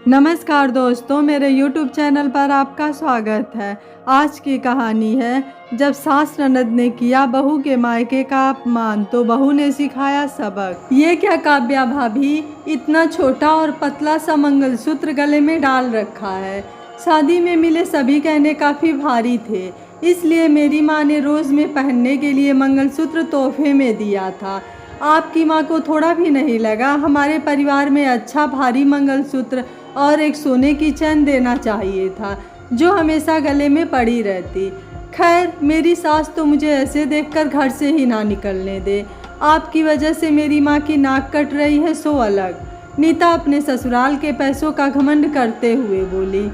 नमस्कार दोस्तों, मेरे YouTube चैनल पर आपका स्वागत है। आज की कहानी है जब सास ननद ने किया बहू के मायके का अपमान तो बहू ने सिखाया सबक। ये क्या काव्या भाभी, इतना छोटा और पतला सा मंगलसूत्र गले में डाल रखा है। शादी में मिले सभी गहने काफ़ी भारी थे, इसलिए मेरी माँ ने रोज़ में पहनने के लिए मंगलसूत्र तोहफे में दिया था। आपकी माँ को थोड़ा भी नहीं लगा हमारे परिवार में अच्छा भारी मंगलसूत्र और एक सोने की चैन देना चाहिए था जो हमेशा गले में पड़ी रहती। खैर, मेरी सास तो मुझे ऐसे देखकर घर से ही ना निकलने दे। आपकी वजह से मेरी माँ की नाक कट रही है सो अलग। नीता अपने ससुराल के पैसों का घमंड करते हुए बोली।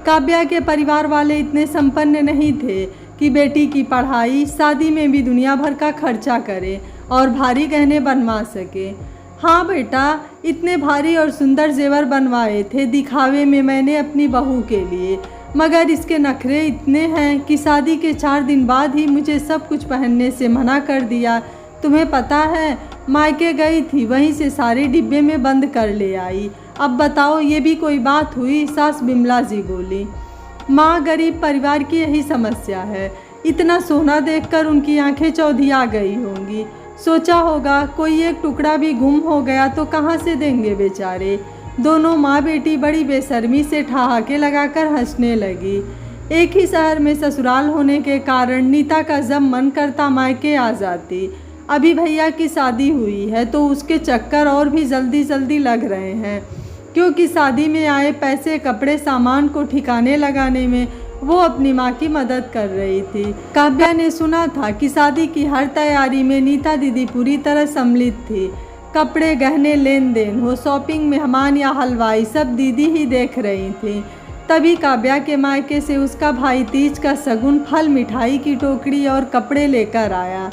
काव्या के परिवार वाले इतने संपन्न नहीं थे कि बेटी की पढ़ाई शादी में भी दुनिया भर का खर्चा करे और भारी गहने बनवा सके। हाँ बेटा, इतने भारी और सुंदर जेवर बनवाए थे दिखावे में मैंने अपनी बहू के लिए, मगर इसके नखरे इतने हैं कि शादी के 4 दिन बाद ही मुझे सब कुछ पहनने से मना कर दिया। तुम्हें पता है, मायके गई थी, वहीं से सारे डिब्बे में बंद कर ले आई। अब बताओ, ये भी कोई बात हुई? सास बिमला जी बोली। माँ, गरीब परिवार की यही समस्या है। इतना सोना देखकर उनकी आंखें चौधिया गई होंगी। सोचा होगा कोई एक टुकड़ा भी गुम हो गया तो कहाँ से देंगे बेचारे। दोनों माँ बेटी बड़ी बेशर्मी से ठहाके लगाकर हंसने लगी। एक ही शहर में ससुराल होने के कारण नीता का जब मन करता मायके आ जाती। अभी भैया की शादी हुई है तो उसके चक्कर और भी जल्दी जल्दी लग रहे हैं, क्योंकि शादी में आए पैसे कपड़े सामान को ठिकाने लगाने में वो अपनी माँ की मदद कर रही थी। काव्या ने सुना था कि शादी की हर तैयारी में नीता दीदी पूरी तरह सम्मिलित थी। कपड़े गहने लेन देन हो, शॉपिंग मेहमान या हलवाई, सब दीदी ही देख रही थी। तभी काव्या के मायके से उसका भाई तीज का शगुन, फल, मिठाई की टोकरी और कपड़े लेकर आया।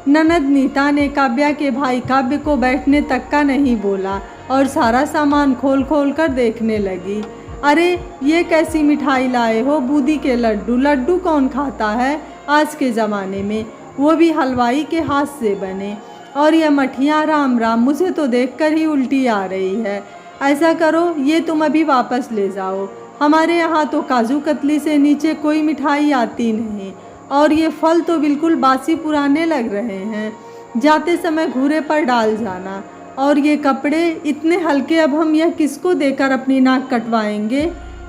ननद नीता ने काव्या के भाई काव्य को बैठने तक का नहीं बोला और सारा सामान खोल खोल कर देखने लगी। अरे, ये कैसी मिठाई लाए हो? बूंदी के लड्डू। लड्डू कौन खाता है आज के ज़माने में, वो भी हलवाई के हाथ से बने। और यह मठियाँ, राम राम, मुझे तो देखकर ही उल्टी आ रही है। ऐसा करो, ये तुम अभी वापस ले जाओ। हमारे यहाँ तो काजू कतली से नीचे कोई मिठाई आती नहीं, और ये फल तो बिल्कुल बासी पुराने लग रहे हैं। जाते समय घूरे पर डाल जाना। और ये कपड़े इतने हल्के, अब हम यह किसको देकर अपनी नाक कटवाएंगे?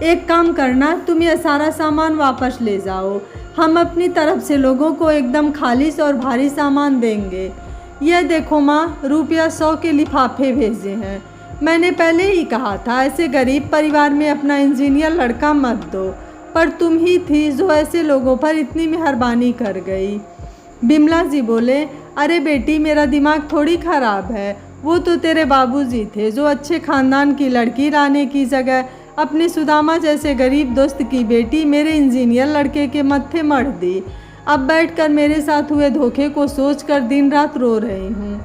एक काम करना, तुम यह सारा सामान वापस ले जाओ। हम अपनी तरफ से लोगों को एकदम खालिश और भारी सामान देंगे। यह देखो माँ, ₹100 के लिफाफे भेजे हैं। मैंने पहले ही कहा था ऐसे गरीब परिवार में अपना इंजीनियर लड़का मत दो, पर तुम ही थी जो ऐसे लोगों पर इतनी मेहरबानी कर गई। बिमला जी बोले, अरे बेटी, मेरा दिमाग थोड़ी खराब है। वो तो तेरे बाबूजी थे जो अच्छे खानदान की लड़की लाने की जगह अपने सुदामा जैसे गरीब दोस्त की बेटी मेरे इंजीनियर लड़के के मत्थे मढ़ दी। अब बैठकर मेरे साथ हुए धोखे को सोचकर दिन रात रो रही हूँ।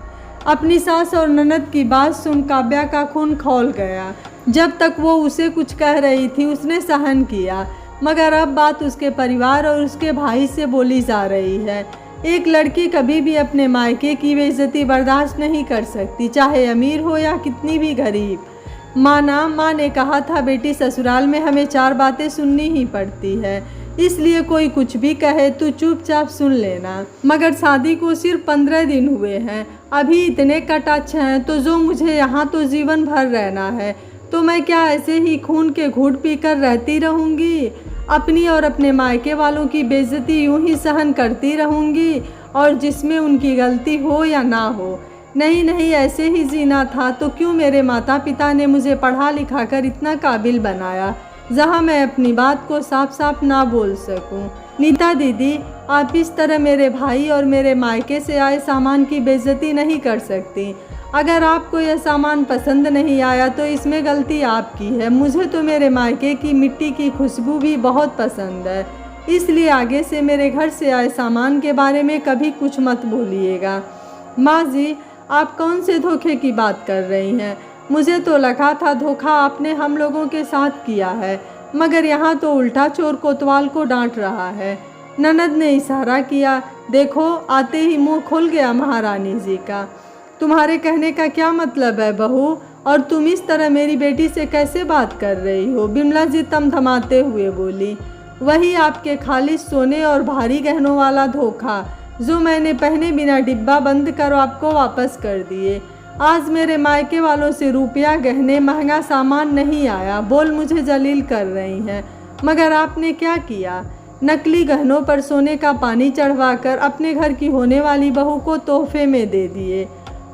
अपनी सास और ननद की बात सुन काव्या का खून खौल गया। जब तक वो उसे कुछ कह रही थी उसने सहन किया, मगर अब बात उसके परिवार और उसके भाई से बोली जा रही है। एक लड़की कभी भी अपने मायके की बेइज्जती बर्दाश्त नहीं कर सकती, चाहे अमीर हो या कितनी भी गरीब। माँ ने कहा था बेटी, ससुराल में हमें 4 बातें सुननी ही पड़ती है, इसलिए कोई कुछ भी कहे तो चुपचाप सुन लेना। मगर शादी को सिर्फ 15 दिन हुए हैं, अभी इतने कटाक्ष हैं, तो जो मुझे यहाँ तो जीवन भर रहना है, तो मैं क्या ऐसे ही खून के घूंट पीकर रहती रहूँगी? अपनी और अपने मायके वालों की बेइज्जती यूं ही सहन करती रहूँगी, और जिसमें उनकी गलती हो या ना हो। नहीं, ऐसे ही जीना था तो क्यों मेरे माता पिता ने मुझे पढ़ा लिखा कर इतना काबिल बनाया जहाँ मैं अपनी बात को साफ साफ ना बोल सकूं। नीता दीदी, आप इस तरह मेरे भाई और मेरे मायके से आए सामान की बेइज्जती नहीं कर सकती। अगर आपको यह सामान पसंद नहीं आया तो इसमें गलती आपकी है। मुझे तो मेरे मायके की मिट्टी की खुशबू भी बहुत पसंद है, इसलिए आगे से मेरे घर से आए सामान के बारे में कभी कुछ मत बोलिएगा। माँ जी, आप कौन से धोखे की बात कर रही हैं? मुझे तो लगा था धोखा आपने हम लोगों के साथ किया है, मगर यहाँ तो उल्टा चोर कोतवाल को डांट रहा है। ननद ने इशारा किया। देखो, आते ही मुँह खुल गया महारानी जी का। तुम्हारे कहने का क्या मतलब है बहू? और तुम इस तरह मेरी बेटी से कैसे बात कर रही हो? बिमला जी थमथमाते हुए बोली। वही आपके खालिस सोने और भारी गहनों वाला धोखा जो मैंने पहने बिना डिब्बा बंद कर आपको वापस कर दिए। आज मेरे मायके वालों से रुपया, गहने, महंगा सामान नहीं आया बोल मुझे जलील कर रही हैं। मगर आपने क्या किया? नकली गहनों पर सोने का पानी चढ़वाकर अपने घर की होने वाली बहू को तोहफे में दे दिए।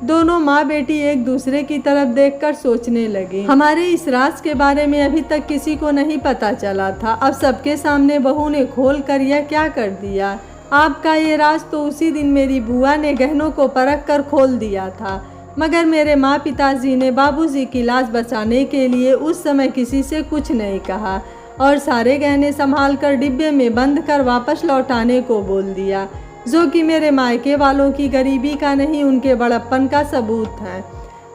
दोनों माँ बेटी एक दूसरे की तरफ देखकर सोचने लगी। हमारे इस राज के बारे में अभी तक किसी को नहीं पता चला था, अब सबके सामने बहू ने खोल कर यह क्या कर दिया? आपका ये राज तो उसी दिन मेरी बुआ ने गहनों को परख कर खोल दिया था, मगर मेरे माँ पिताजी ने बाबूजी की लाश बचाने के लिए उस समय किसी से कुछ नहीं कहा और सारे गहने संभाल कर डिब्बे में बंद कर वापस लौटाने को बोल दिया, जो कि मेरे मायके वालों की गरीबी का नहीं उनके बड़प्पन का सबूत है।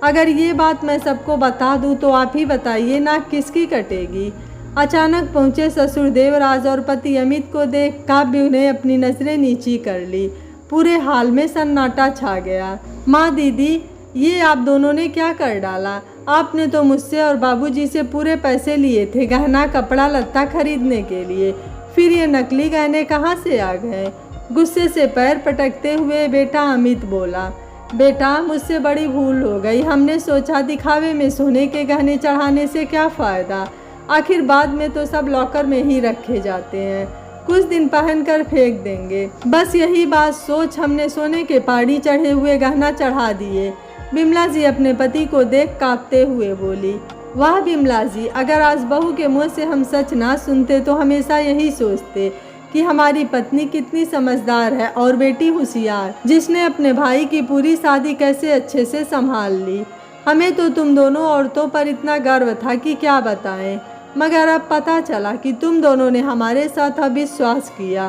अगर ये बात मैं सबको बता दूं तो आप ही बताइए नाक किसकी कटेगी? अचानक पहुंचे ससुर देवराज और पति अमित को देख काव्य ने अपनी नजरें नीची कर ली। पूरे हाल में सन्नाटा छा गया। माँ दीदी, ये आप दोनों ने क्या कर डाला? आपने तो मुझसे और बाबूजी से पूरे पैसे लिए थे गहना कपड़ा लत्ता खरीदने के लिए, फिर ये नकली गहने कहाँ से आ गए? गुस्से से पैर पटकते हुए बेटा अमित बोला। बेटा, मुझसे बड़ी भूल हो गई। हमने सोचा दिखावे में सोने के गहने चढ़ाने से क्या फ़ायदा, आखिर बाद में तो सब लॉकर में ही रखे जाते हैं, कुछ दिन पहनकर फेंक देंगे। बस यही बात सोच हमने सोने के पाड़ी चढ़े हुए गहना चढ़ा दिए। बिमला जी अपने पति को देख कांपते हुए बोली। वाह बिमला जी, अगर आज बहू के मुँह से हम सच ना सुनते तो हमेशा यही सोचते कि हमारी पत्नी कितनी समझदार है और बेटी होशियार, जिसने अपने भाई की पूरी शादी कैसे अच्छे से संभाल ली। हमें तो तुम दोनों औरतों पर इतना गर्व था कि क्या बताएं, मगर अब पता चला कि तुम दोनों ने हमारे साथ अविश्वास किया,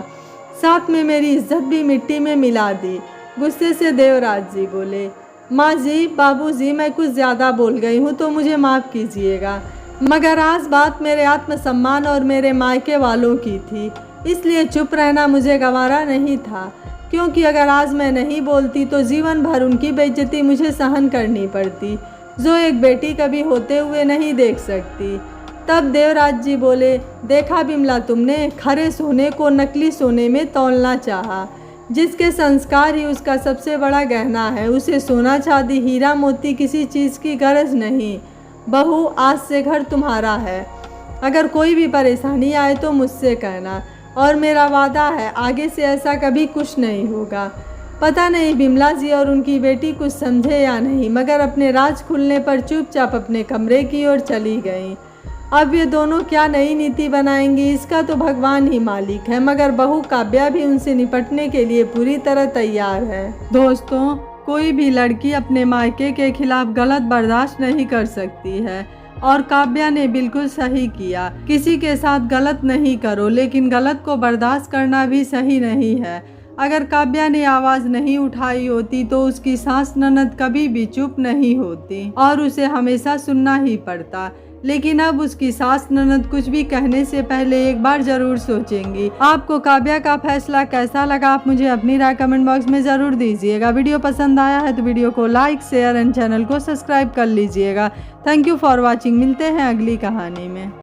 साथ में मेरी इज्जत भी मिट्टी में मिला दी। गुस्से से देवराज जी बोले। माँ जी, बाबू जी, मैं कुछ ज़्यादा बोल गई हूँ तो मुझे माफ़ कीजिएगा, मगर आज बात मेरे आत्मसम्मान और मेरे मायके वालों की थी, इसलिए चुप रहना मुझे गवारा नहीं था, क्योंकि अगर आज मैं नहीं बोलती तो जीवन भर उनकी बेइज्जती मुझे सहन करनी पड़ती, जो एक बेटी कभी होते हुए नहीं देख सकती। तब देवराज जी बोले। देखा बिमला, तुमने खरे सोने को नकली सोने में तौलना चाहा। जिसके संस्कार ही उसका सबसे बड़ा गहना है, उसे सोना चांदी हीरा मोती किसी चीज़ की गरज नहीं। बहू, आज से घर तुम्हारा है। अगर कोई भी परेशानी आए तो मुझसे कहना, और मेरा वादा है आगे से ऐसा कभी कुछ नहीं होगा। पता नहीं बिमला जी और उनकी बेटी कुछ समझे या नहीं, मगर अपने राज खुलने पर चुपचाप अपने कमरे की ओर चली गईं। अब ये दोनों क्या नई नीति बनाएंगी इसका तो भगवान ही मालिक है, मगर बहू काव्या भी उनसे निपटने के लिए पूरी तरह तैयार है। दोस्तों, कोई भी लड़की अपने मायके के खिलाफ गलत बर्दाश्त नहीं कर सकती है, और काव्या ने बिल्कुल सही किया। किसी के साथ गलत नहीं करो, लेकिन गलत को बर्दाश्त करना भी सही नहीं है। अगर काव्या ने आवाज़ नहीं उठाई होती तो उसकी सास ननद कभी भी चुप नहीं होती और उसे हमेशा सुनना ही पड़ता, लेकिन अब उसकी सास ननद कुछ भी कहने से पहले एक बार जरूर सोचेंगी। आपको काव्या का फैसला कैसा लगा, आप मुझे अपनी राय कमेंट बॉक्स में ज़रूर दीजिएगा। वीडियो पसंद आया है तो वीडियो को लाइक, शेयर एंड चैनल को सब्सक्राइब कर लीजिएगा। Thank you for watching. मिलते हैं अगली कहानी में।